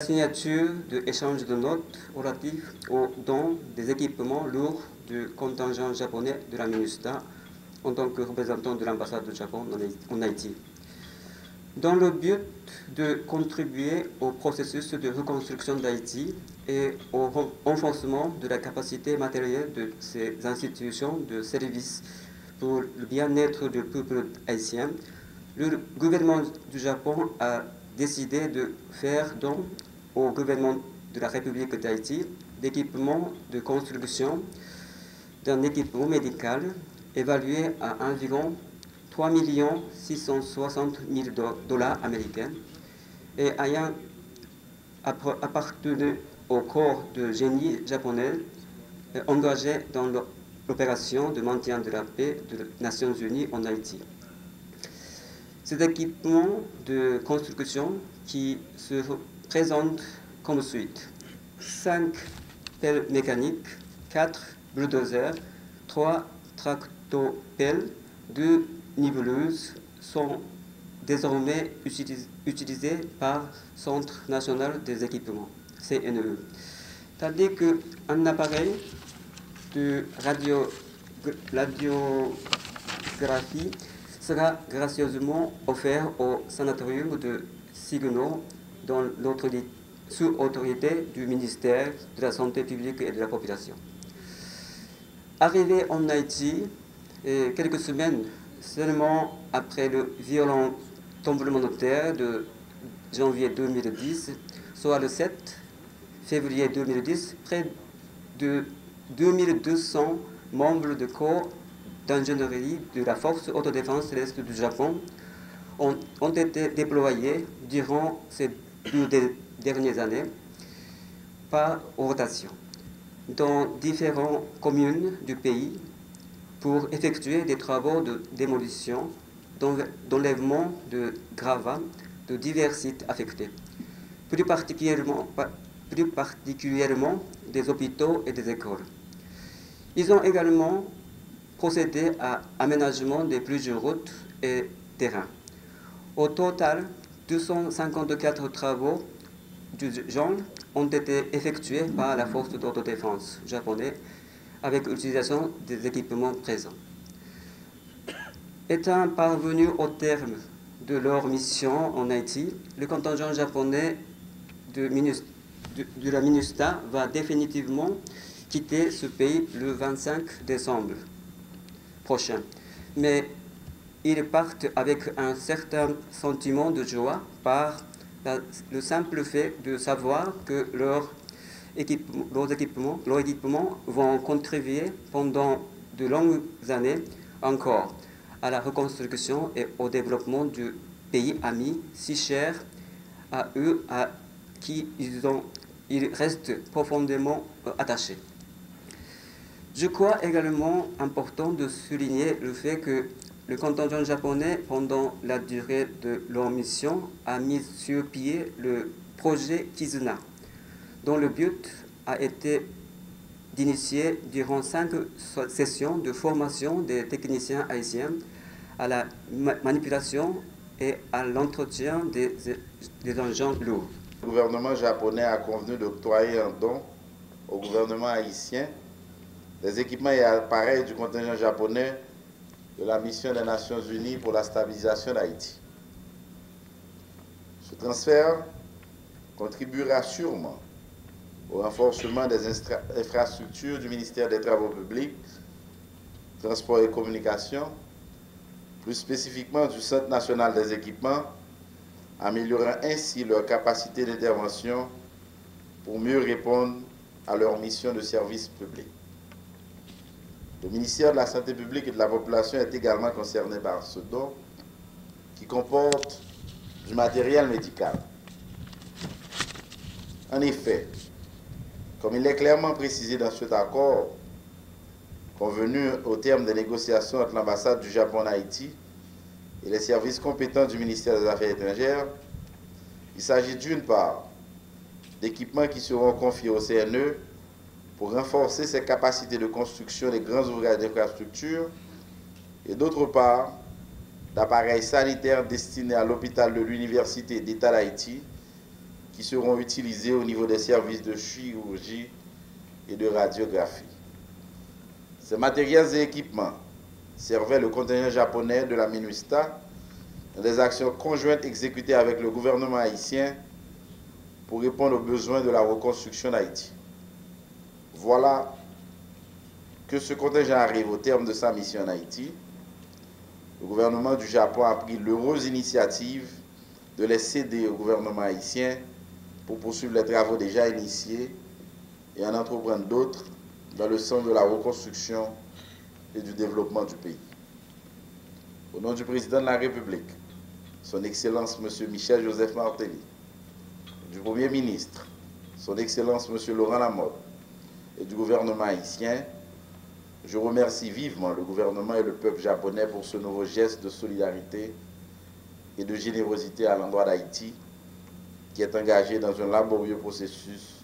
Signature de échange de notes relatifs au don des équipements lourds du contingent japonais de la MINUSTAH en tant que représentant de l'ambassade du Japon en Haïti. Dans le but de contribuer au processus de reconstruction d'Haïti et au renforcement de la capacité matérielle de ces institutions de service pour le bien-être du peuple haïtien, le gouvernement du Japon a décidé de faire don au gouvernement de la République d'Haïti d'équipements de construction d'un équipement médical évalué à environ 3 660 000 dollars américains et ayant appartenu au corps de génie japonais engagé dans l'opération de maintien de la paix des Nations Unies en Haïti. Ces équipements de construction qui se présentent comme suite: 5 pelles mécaniques, 4 bulldozers, 3 tractopelles, 2 niveleuses sont désormais utilisées par Centre national des équipements, CNE. Tandis qu'un appareil de radiographie sera gracieusement offert au sanatorium de Signo sous autorité du ministère de la Santé publique et de la population. Arrivé en Haïti, quelques semaines seulement après le violent tremblement de terre de janvier 2010, soit le 7 février 2010, près de 2200 membres du corps d'ingénierie de la force autodéfense céleste du Japon ont été déployés durant ces 2 dernières années par rotation dans différentes communes du pays pour effectuer des travaux de démolition, d'enlèvement de gravats de divers sites affectés, plus particulièrement des hôpitaux et des écoles. Ils ont également procédé à l'aménagement de plusieurs routes et terrains. Au total, 254 travaux du genre ont été effectués par la force d'autodéfense japonaise avec l'utilisation des équipements présents. Étant parvenus au terme de leur mission en Haïti, le contingent japonais de la MINUSTAH va définitivement quitter ce pays le 25 décembre prochain. Mais ils partent avec un certain sentiment de joie par le simple fait de savoir que leurs équipements vont contribuer pendant de longues années encore à la reconstruction et au développement du pays ami si cher à eux, à qui ils restent profondément attachés. Je crois également important de souligner le fait que le contingent japonais, pendant la durée de leur mission, a mis sur pied le projet Kizuna, dont le but a été d'initier durant 5 sessions de formation des techniciens haïtiens à la manipulation et à l'entretien des engins lourds. Le gouvernement japonais a convenu d'octroyer un don au gouvernement haïtien des équipements et appareils du contingent japonais de la mission des Nations Unies pour la stabilisation d'Haïti. Ce transfert contribuera sûrement au renforcement des infrastructures du ministère des Travaux publics, Transports et Communications, plus spécifiquement du Centre national des équipements, améliorant ainsi leur capacité d'intervention pour mieux répondre à leur mission de service public. Le ministère de la Santé publique et de la Population est également concerné par ce don qui comporte du matériel médical. En effet, comme il est clairement précisé dans cet accord, convenu au terme des négociations entre l'ambassade du Japon en Haïti et les services compétents du ministère des Affaires étrangères, il s'agit d'une part d'équipements qui seront confiés au CNE pour renforcer ses capacités de construction des grands ouvrages d'infrastructure et d'autre part d'appareils sanitaires destinés à l'hôpital de l'Université d'État d'Haïti qui seront utilisés au niveau des services de chirurgie et de radiographie. Ces matériels et équipements servaient le contingent japonais de la MINUSTAH dans des actions conjointes exécutées avec le gouvernement haïtien pour répondre aux besoins de la reconstruction d'Haïti. Voilà que ce contingent arrive au terme de sa mission en Haïti. Le gouvernement du Japon a pris l'heureuse initiative de les céder au gouvernement haïtien pour poursuivre les travaux déjà initiés et en entreprendre d'autres dans le sens de la reconstruction et du développement du pays. Au nom du président de la République, son Excellence M. Michel Joseph Martelly, du Premier ministre, son Excellence M. Laurent Lamotte, et du gouvernement haïtien, je remercie vivement le gouvernement et le peuple japonais pour ce nouveau geste de solidarité et de générosité à l'endroit d'Haïti, qui est engagé dans un laborieux processus